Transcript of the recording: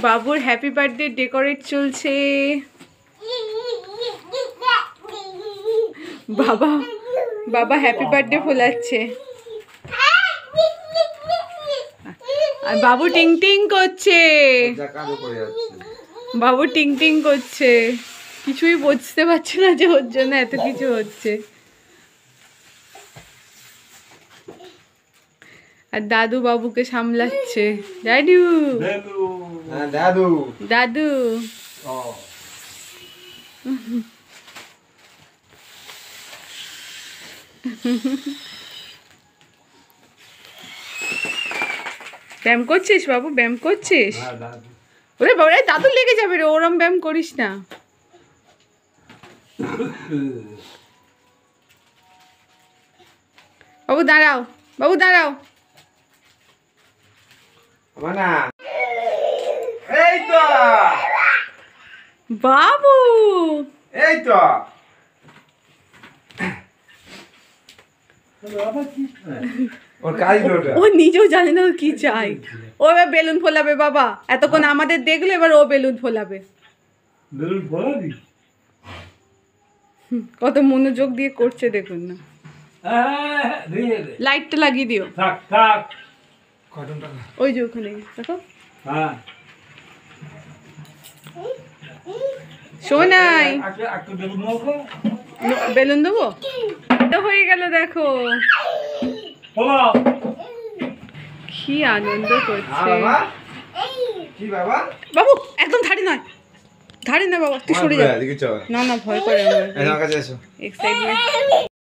বাবুর happy birthday decorate চলছে। বাবা বাবা হ্যাপি বার্থডে ফোলাচ্ছে আর বাবু টিং টিং করছে। বাবু টিং টিং করছে, কিছুই বুঝতে পারছে না যে ওর জন্য এত কিছু হচ্ছে। আর দাদু বাবুকে সামলাচ্ছে। দাদু দাদু দাদু ব্যায়াম করছিস বাবু? ব্যায়াম করছিস? ওরে বাবা, দাদু লেগে যাবে রে, ওরম ব্যায়াম করিস না। বাবু দাঁড়াও, বাবু দাঁড়াও। এই তো বাবু এই তো ও নিজেও জানে না ও কি চাই। ও এবার বেলুন ফোলাবে বাবা, এতক্ষণ আমাদের দেখলো, এবার ও বেলুন ফোলাবে। কত মনোযোগ দিয়ে করছে দেখুন না। লাইটটা লাগিয়ে দিও। ওই যে ওখানে দেখো। শোনাই বেলুন দেবো তো হয়ে গেল। দেখো কি আনন্দ করছে বাবু। একদম ধারে নয়, ধারে না বাবা, তুই সরে যা। না না ভয় করে আমার। এক্সাইটমেন্ট।